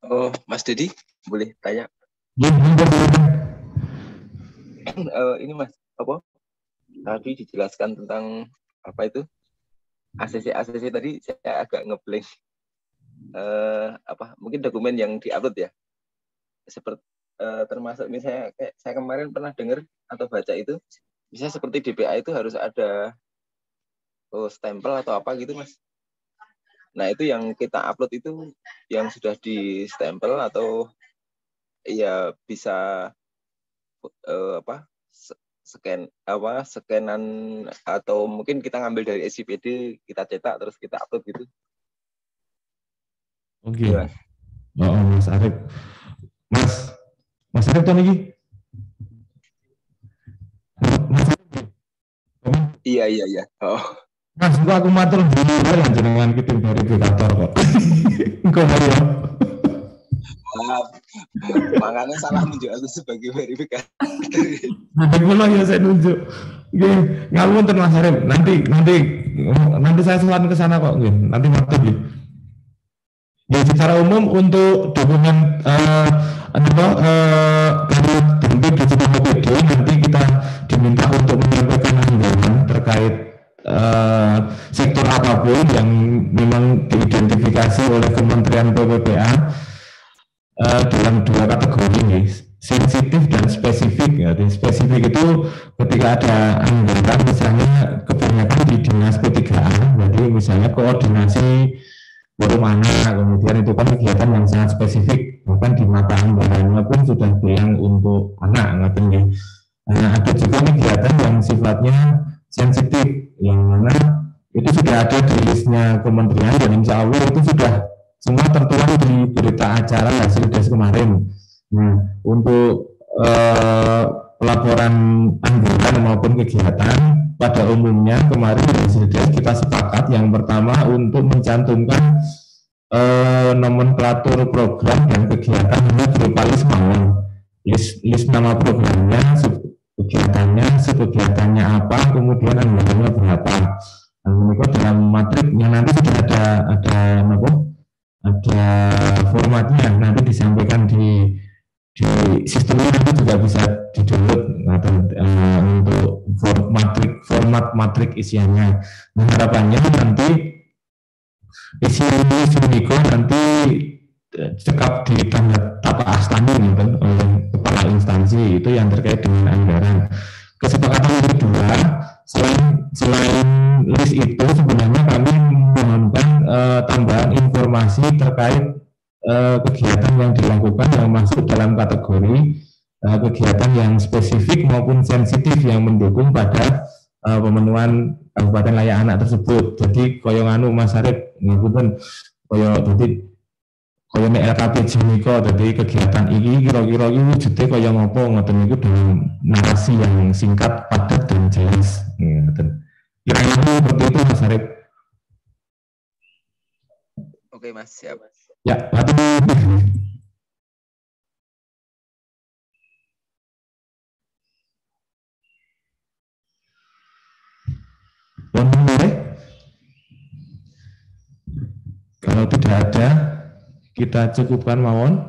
Oh, Mas Dedi, boleh tanya? Ini Mas, apa? Tadi dijelaskan tentang apa itu? ACC tadi saya agak ngeblank. Mungkin dokumen yang diupload ya, seperti termasuk misalnya kayak saya kemarin pernah dengar atau baca itu, misalnya seperti DPA itu harus ada stempel atau apa gitu Mas. Nah itu yang kita upload itu yang sudah di stempel atau ya bisa scanan atau mungkin kita ngambil dari SCPD, kita cetak terus kita upload gitu. Oke. Okay. Oh, Mas Arif. Mas Arif tuh lagi? Iya. Oh. Mas, aku matur dulu lah jenengan kirim verifikator kok. Engko ya. Maaf. Makanya salah nunjuk aku sebagai verifikator. Nanti kula ya saya nunjuk. Nggih, ngapunten Mas Arif. Nanti saya selalu ke sana kok nggih. Nanti matur nggih. Ya, secara umum untuk dokumen kalau bentuk digital OPD nanti kita diminta untuk menyampaikan anggaran terkait sektor apapun yang memang diidentifikasi oleh Kementerian PPPA dalam dua kategori nih, sensitif dan spesifik. Ya. Spesifik itu ketika ada anggaran misalnya kebanyakan di dinas P3A, jadi misalnya koordinasi forum anak, kemudian itu kan kegiatan yang sangat spesifik, bahkan di mata anggarannya pun sudah bilang untuk anak, ngerti. Ada juga kegiatan yang sifatnya sensitif, yang mana itu sudah ada di listnya kementerian dan insya Allah itu sudah semua tertuang di berita acara hasil des kemarin. Nah, untuk pelaporan anggaran maupun kegiatan pada umumnya kemarin hasil des kita sepakat yang pertama untuk mencantumkan nomenklatur program dan kegiatan hanya berupa list mawon, list nama programnya, kegiatannya apa, kemudian anggarannya berapa. Mereka dalam matrik yang nanti sudah ada formatnya, nanti disampaikan di sistemnya, nanti juga bisa di-download untuk format matrik isiannya. Nah, harapannya nanti isi Suniko nanti cekap di tanda tata astani oleh kepala instansi itu yang terkait dengan anggaran. Kesepakatan yang kedua, selain list itu sebenarnya kami memohonkan tambahan informasi terkait kegiatan yang dilakukan yang masuk dalam kategori kegiatan yang spesifik maupun sensitif yang mendukung pada pemenuhan Kabupaten Layak Anak tersebut. Jadi koyo anu Mas Arif ngikutin koyo jadi koyo nek LKP Jimiko, jadi kegiatan ini kira-kira iki wujude koyo ngopo ngoten niku dengan narasi yang singkat, padat dan jelas ngoten. Kira-kira seperti itu Mas Arif. Oke Mas, siap. Ya, atur. Kalau tidak ada, kita cukupkan mawon.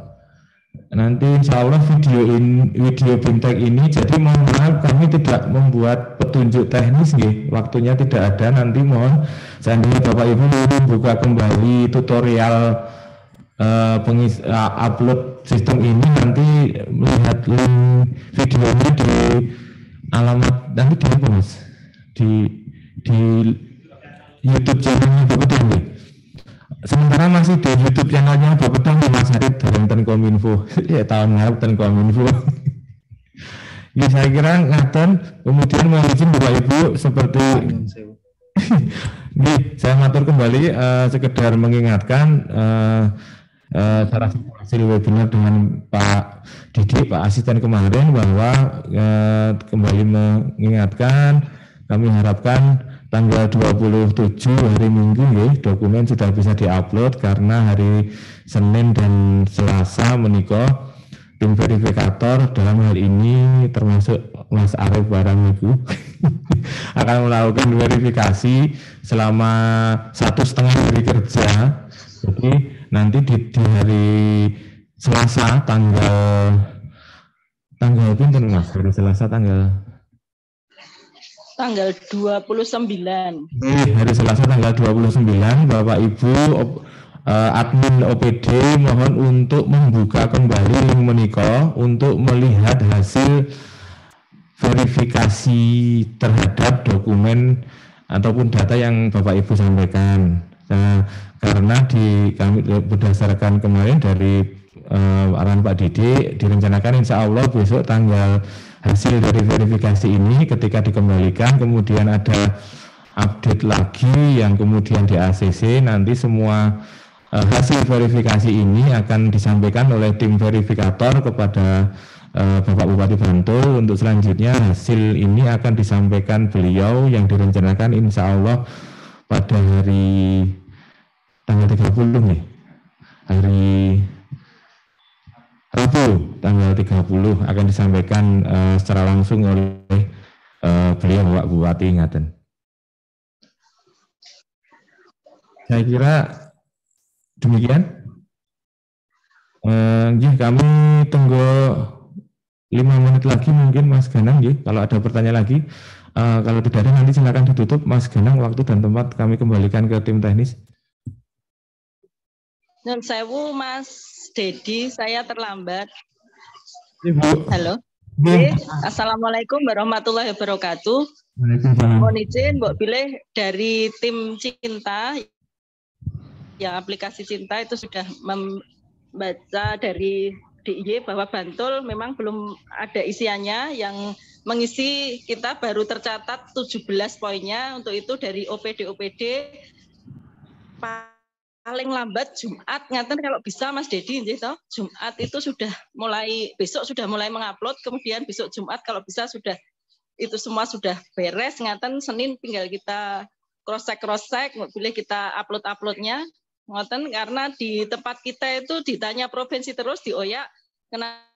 Nanti insya Allah video Bimtek ini, jadi mohon maaf kami tidak membuat petunjuk teknis, waktunya tidak ada. Nanti mohon seandainya Bapak Ibu membuka kembali tutorial upload sistem ini, nanti melihat link videonya di alamat nanti di apa Mas? Di YouTube channelnya Bapak Ibu. Sementara masih di YouTube channelnya Bapak Pedang Mas Arif dari Tenkominfo. Ya tahun ngarep Tenkominfo. Ya saya kira ngaten. Kemudian mohon izin Bapak Ibu seperti saya matur kembali sekedar mengingatkan secara hasil webinar dengan Pak Didik, Pak Asisten kemarin bahwa kembali mengingatkan kami harapkan tanggal 27 hari Minggu dokumen sudah bisa diupload karena hari Senin dan Selasa menikah tim verifikator dalam hal ini termasuk Mas Arif barang itu akan melakukan verifikasi selama 1,5 hari kerja. Jadi nanti di hari Selasa tanggal pinten Mas? Hari Selasa tanggal 29. Hari Selasa tanggal 29 Bapak Ibu admin OPD mohon untuk membuka kembali link menika untuk melihat hasil verifikasi terhadap dokumen ataupun data yang Bapak Ibu sampaikan. Nah, karena kami berdasarkan kemarin dari arahan Pak Didik direncanakan insya Allah besok tanggal hasil dari verifikasi ini ketika dikembalikan kemudian ada update lagi yang kemudian di ACC nanti semua hasil verifikasi ini akan disampaikan oleh tim verifikator kepada Bapak Bupati Bantul. Untuk selanjutnya hasil ini akan disampaikan beliau yang direncanakan insya Allah pada hari tanggal 30 nih, hari Rabu tanggal 30 akan disampaikan secara langsung oleh beliau Bapak Bupati Ngaten. Saya kira demikian. Kami tunggu 5 menit lagi mungkin Mas Ganang, kalau ada pertanyaan lagi. Kalau tidak ada nanti silakan ditutup Mas Ganang, waktu dan tempat kami kembalikan ke tim teknis. Nun sewu Mas Dedi, saya terlambat. Ibu. Halo. Assalamualaikum warahmatullahi wabarakatuh. Waalaikumsalam. Mohon izin Mbak pilih dari tim Cinta, yang aplikasi Cinta itu sudah membaca dari DIY bahwa Bantul memang belum ada isiannya, yang mengisi kita baru tercatat 17 poinnya. Untuk itu dari OPD paling lambat Jumat ngaten kalau bisa Mas Dedi Jumat itu sudah mulai, besok sudah mulai mengupload, kemudian besok Jumat kalau bisa sudah itu semua sudah beres ngaten, Senin tinggal kita cross check boleh kita uploadnya ngaten, karena di tempat kita itu ditanya provinsi terus di Oya kenapa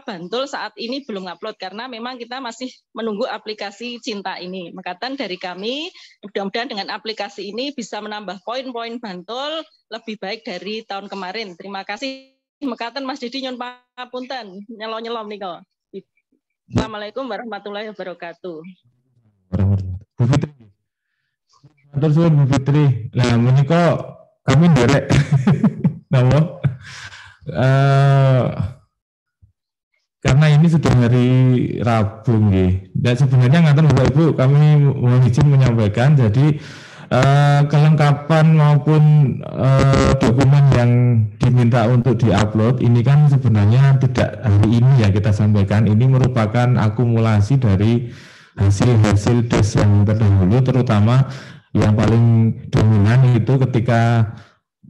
Bantul saat ini belum upload, karena memang kita masih menunggu aplikasi Cinta ini. Makatan dari kami, mudah-mudahan dengan aplikasi ini bisa menambah poin-poin Bantul lebih baik dari tahun kemarin. Terima kasih. Makatan Mas Didi nyun papunten nyelom nih kok. Assalamualaikum warahmatullahi wabarakatuh. Matur suwun Bu Fitri. Nah, menika kami nderek napa? Karena ini sudah hari Rabu nggih. Dan sebenarnya ngaten Bapak Ibu, kami mohon izin menyampaikan jadi kelengkapan maupun dokumen yang diminta untuk diupload ini kan sebenarnya tidak hari ini ya kita sampaikan, ini merupakan akumulasi dari hasil-hasil tes yang terdahulu, terutama yang paling dominan itu ketika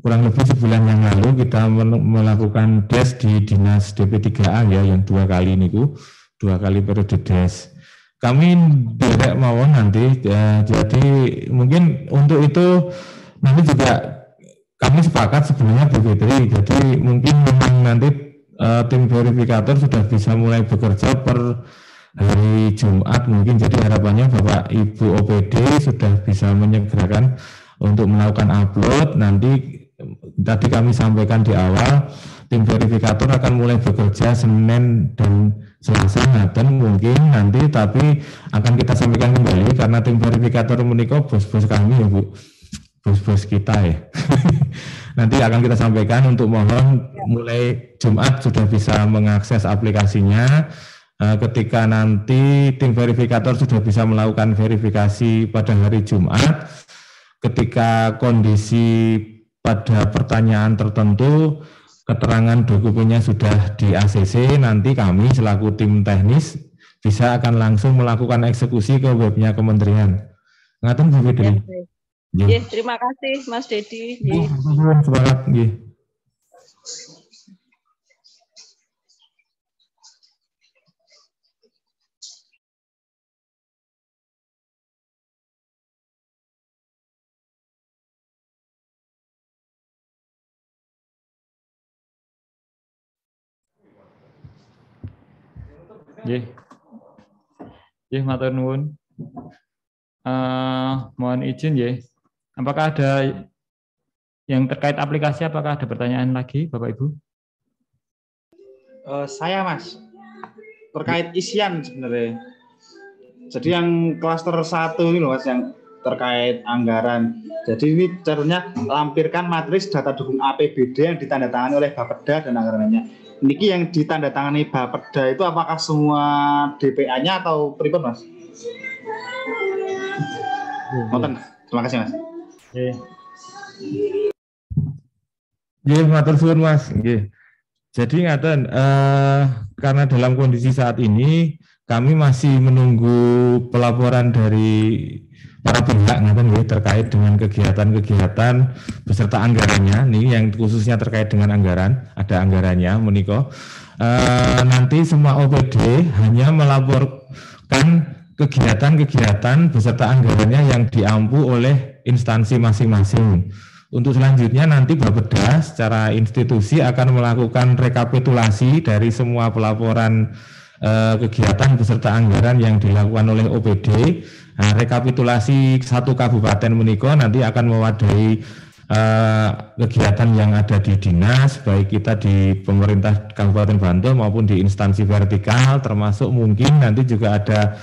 kurang lebih sebulan yang lalu kita melakukan des di Dinas DP3A ya, yang 2 kali niku, 2 kali periode des. Kami derek mawon nanti ya, jadi mungkin untuk itu nanti juga kami sepakat sebenarnya Bu Fitri, jadi mungkin memang nanti tim verifikator sudah bisa mulai bekerja per hari Jumat mungkin, jadi harapannya Bapak Ibu OPD sudah bisa menyegerakan untuk melakukan upload. Nanti tadi kami sampaikan di awal, tim verifikator akan mulai bekerja Senin dan Selasa ngaten mungkin nanti, tapi akan kita sampaikan kembali karena tim verifikator menika bos-bos kami ya Bu, bos-bos kita ya. Nanti akan kita sampaikan untuk mohon mulai Jumat sudah bisa mengakses aplikasinya. Ketika nanti tim verifikator sudah bisa melakukan verifikasi pada hari Jumat, ketika kondisi pada pertanyaan tertentu keterangan dokumennya sudah di ACC, nanti kami selaku tim teknis bisa akan langsung melakukan eksekusi ke webnya kementerian. Ngaten Bu Fitri. Ya, terima kasih Mas Dedi. Semangat nggih. Matur nuwun. Mohon izin ya. Apakah ada yang terkait aplikasi? Apakah ada pertanyaan lagi, Bapak Ibu? Saya Mas, terkait isian sebenarnya. Jadi yang klaster 1 ini loh Mas, yang terkait anggaran. Jadi ini caranya lampirkan matris data dukung APBD yang ditandatangani oleh Bapeda dan anggarannya. Niki yang ditandatangani Bapeda itu apakah semua DPA-nya atau pripun Mas? Terima kasih Mas. Nggih, matur suwun Mas. Nggih. Jadi ngaten, karena dalam kondisi saat ini kami masih menunggu pelaporan dari para pihak ngaten nggih terkait dengan kegiatan-kegiatan beserta anggarannya. Nih yang khususnya terkait dengan anggaran, ada anggarannya menika. Nanti semua OPD hanya melaporkan kegiatan-kegiatan beserta anggarannya yang diampu oleh instansi masing-masing. Untuk selanjutnya nanti Bapeda secara institusi akan melakukan rekapitulasi dari semua pelaporan kegiatan beserta anggaran yang dilakukan oleh OPD. Nah, rekapitulasi satu kabupaten menika nanti akan mewadai kegiatan yang ada di dinas, baik kita di pemerintah Kabupaten Bantul maupun di instansi vertikal, termasuk mungkin nanti juga ada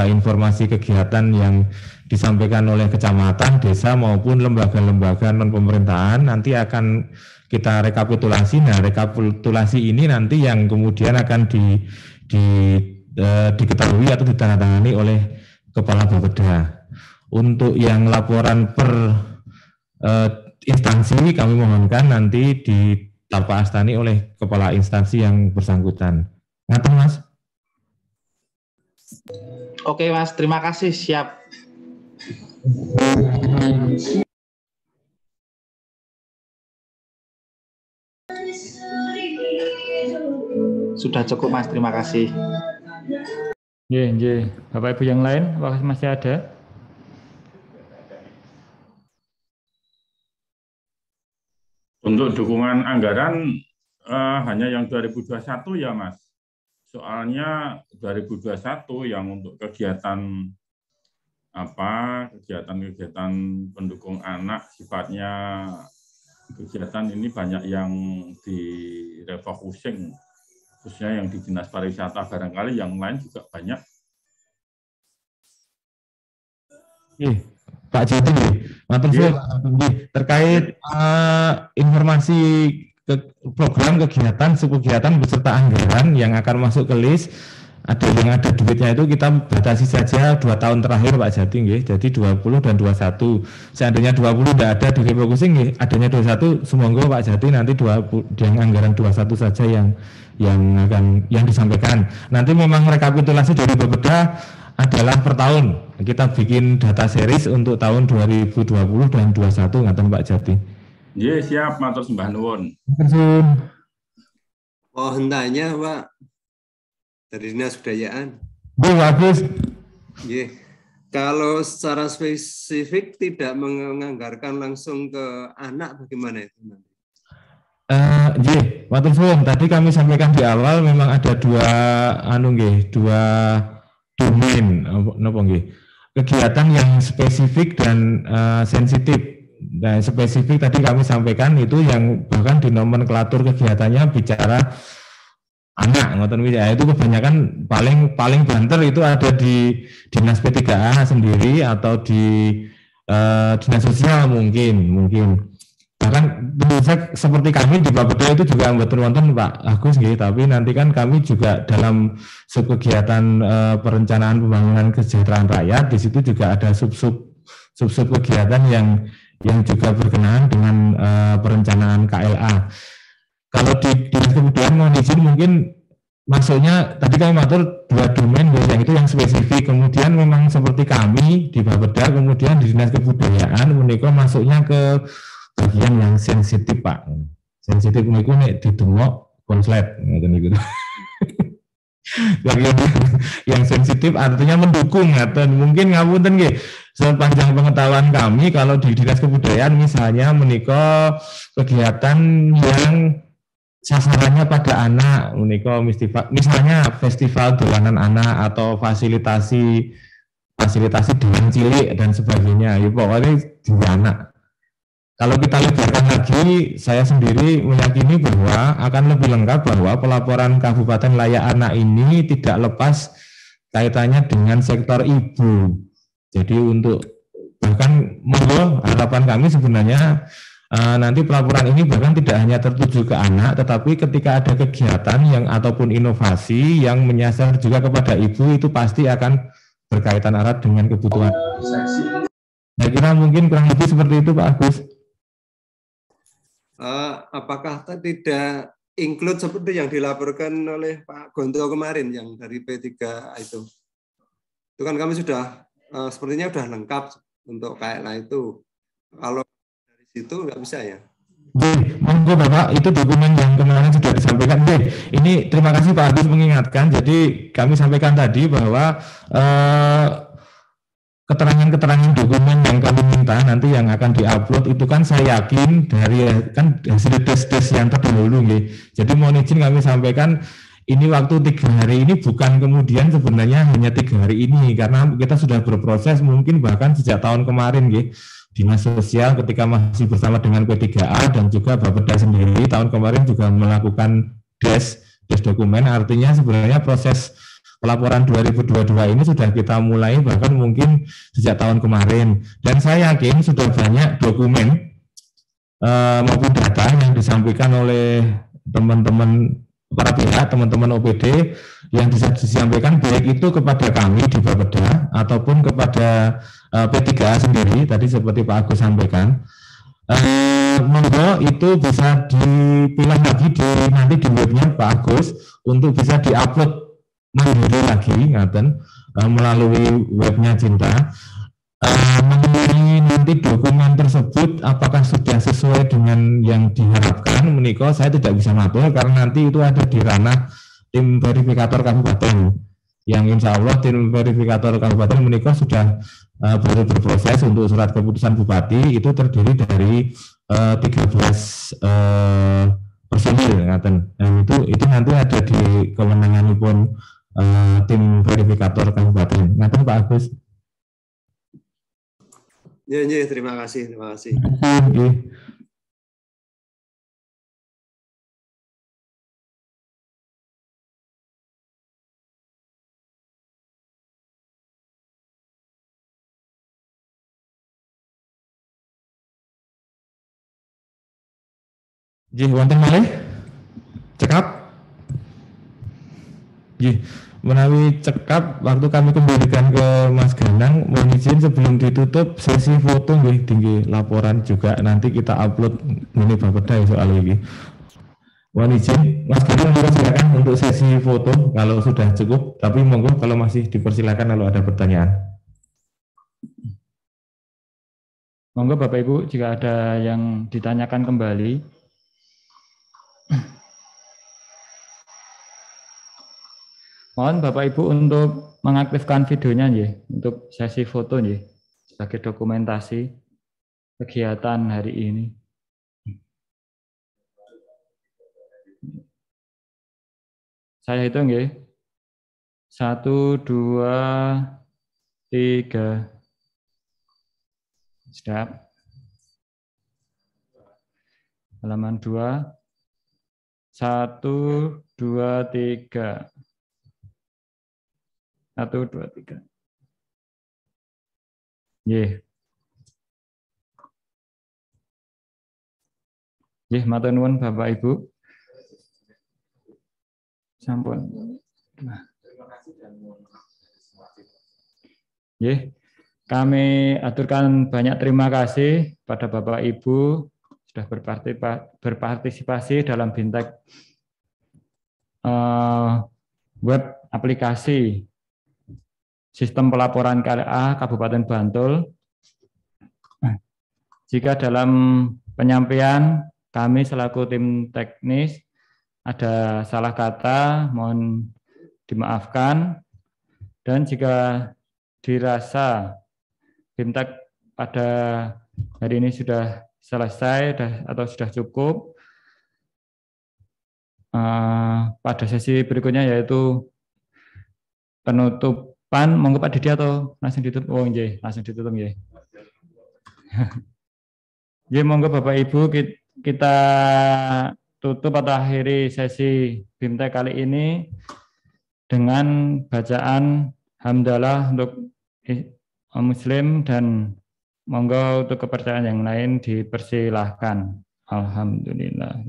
informasi kegiatan yang disampaikan oleh kecamatan, desa maupun lembaga-lembaga non pemerintahan nanti akan kita rekapitulasi. Nah, rekapitulasi ini nanti yang kemudian akan diketahui atau ditandatangani oleh Kepala Bapeda. Untuk yang laporan per instansi kami mohonkan nanti ditapastani oleh Kepala instansi yang bersangkutan. Ngaten Mas? Oke Mas, terima kasih, siap. Sudah cukup Mas, terima kasih. Bapak Ibu yang lain, apakah masih ada? Untuk dukungan anggaran hanya yang 2021 ya Mas. Soalnya 2021 yang untuk kegiatan kegiatan pendukung anak sifatnya kegiatan ini banyak yang direfocusing, khususnya yang di Dinas Pariwisata, barangkali yang lain juga banyak. Pak Jati, matur suwun terkait informasi program kegiatan, subkegiatan beserta anggaran yang akan masuk ke list, ada duitnya itu kita batasi saja 2 tahun terakhir Pak Jati nggih. Jadi 20 dan 21. Seandainya 20 tidak ada di refocusing nggih, adanya 21 semoga Pak Jati nanti 20 yang anggaran 21 saja yang disampaikan. Nanti memang rekapitulasi dari Bapeda adalah per tahun. Kita bikin data series untuk tahun 2020 dan 21 ngaten Pak Jati. Iya, siap, matur sembah nuwun. Mohon tanya, Pak, dari Dinas Kebudayaan. Bu, bagus. Iya. Kalau secara spesifik tidak menganggarkan langsung ke anak, bagaimana itu nanti? Matur suwun. Tadi kami sampaikan di awal memang ada dua domain, napa nggih? Kegiatan yang spesifik dan sensitif. Nah, spesifik tadi kami sampaikan itu yang bahkan di nomenklatur kegiatannya bicara anak, ngoten ya, itu kebanyakan paling banter itu ada di Dinas P3A sendiri atau di Dinas Sosial mungkin. Bahkan seperti kami di Bapeda itu juga mboten wonten Pak Agus nggih, tapi nanti kan kami juga dalam subkegiatan perencanaan pembangunan kesejahteraan rakyat, di situ juga ada sub kegiatan yang juga berkenaan dengan perencanaan KLA. Kalau di Dinas Kebudayaan mohon izin mungkin masuknya tadi kami matur 2 domain yang itu yang spesifik, kemudian memang seperti kami di Bapeda kemudian di Dinas Kebudayaan menika masuknya ke bagian yang sensitif Pak. Sensitif niku nek didemok konslet ngoten niku. Bagian yang sensitif artinya mendukung ngaten. Mungkin ngapunten nggih. Sepanjang pengetahuan kami kalau di Dinas Kebudayaan misalnya menika kegiatan yang sasarannya pada anak menika misalnya festival dolanan anak atau fasilitasi dengan cilik dan sebagainya. Ya pokoknya di anak. Kalau kita lebarkan lagi, saya sendiri meyakini bahwa akan lebih lengkap bahwa pelaporan Kabupaten Layak Anak ini tidak lepas kaitannya dengan sektor ibu. Jadi untuk bahkan monggo harapan kami sebenarnya nanti pelaporan ini bahkan tidak hanya tertuju ke anak, tetapi ketika ada kegiatan yang ataupun inovasi yang menyasar juga kepada ibu itu pasti akan berkaitan erat dengan kebutuhan. Saya kira mungkin kurang lebih seperti itu Pak Agus. Apakah tidak include seperti yang dilaporkan oleh Pak Gonto kemarin yang dari P3 itu? Itu kan kami sudah sepertinya sudah lengkap untuk KLA itu. Kalau dari situ nggak bisa ya? Monggo Bapak, itu dokumen yang kemarin sudah disampaikan. Ini terima kasih Pak Agus mengingatkan. Jadi kami sampaikan tadi bahwa keterangan-keterangan dokumen yang kami minta nanti yang akan diupload itu kan saya yakin dari kan hasil tes yang terdahulu nggih. Jadi mohon izin kami sampaikan ini waktu 3 hari ini bukan kemudian sebenarnya hanya 3 hari ini karena kita sudah berproses mungkin bahkan sejak tahun kemarin nggih. Dinas Sosial ketika masih bersama dengan P3A dan juga Bapeda sendiri tahun kemarin juga melakukan des dokumen, artinya sebenarnya proses pelaporan 2022 ini sudah kita mulai bahkan mungkin sejak tahun kemarin dan saya yakin sudah banyak dokumen maupun data yang disampaikan oleh teman-teman para pihak, teman-teman OPD yang bisa disampaikan baik itu kepada kami di Bapeda ataupun kepada P3A sendiri tadi seperti Pak Agus sampaikan. Monggo itu bisa dipilih lagi nanti di webnya Pak Agus untuk bisa diupload mandiri lagi ngaten melalui webnya Cinta mengenai nanti dokumen tersebut apakah sudah sesuai dengan yang diharapkan menika saya tidak bisa matur karena nanti itu ada di ranah tim verifikator kabupaten yang insya Allah tim verifikator kabupaten menika sudah baru berproses untuk surat keputusan bupati itu terdiri dari 13 personil ngaten dan itu nanti ada di kewenanganipun tim verifikator kabupaten. Ngaten Pak Agus. Ya, terima kasih. Nggih, wonten malih? Cekap? Nggih, menawi cekap waktu kami kembalikan ke Mas Ganang, mohon izin sebelum ditutup sesi foto nggih tinggi laporan juga nanti kita upload ini Bapeda soal ini. Mohon izin, Mas Ganang monggo silakan untuk sesi foto kalau sudah cukup, tapi monggo kalau masih dipersilakan kalau ada pertanyaan. Monggo Bapak Ibu jika ada yang ditanyakan kembali. Mohon Bapak Ibu untuk mengaktifkan videonya ya, untuk sesi foto ya, sebagai dokumentasi kegiatan hari ini. Saya hitung ya. 1, 2, 3. Siap. Halaman 2. 1, 2, 3. 1, 2, 3. Nggih. Nggih, matur nuwun Bapak Ibu. Sampun. Nggih. Kami aturkan banyak terima kasih pada Bapak Ibu sudah berpartisipasi dalam BIMTEK web aplikasi Sistem Pelaporan KLA Kabupaten Bantul. Jika dalam penyampaian kami selaku tim teknis ada salah kata, mohon dimaafkan. Dan jika dirasa BIMTEK pada hari ini sudah selesai atau sudah cukup, pada sesi berikutnya yaitu penutupan, monggo Pak Didi atau langsung ditutup? Oh nggih, langsung ditutup nggih. Nggih, monggo Bapak Ibu kita tutup atau akhiri sesi BIMTEK kali ini dengan bacaan hamdalah untuk Muslim dan monggo untuk kepercayaan yang lain dipersilahkan. Alhamdulillah.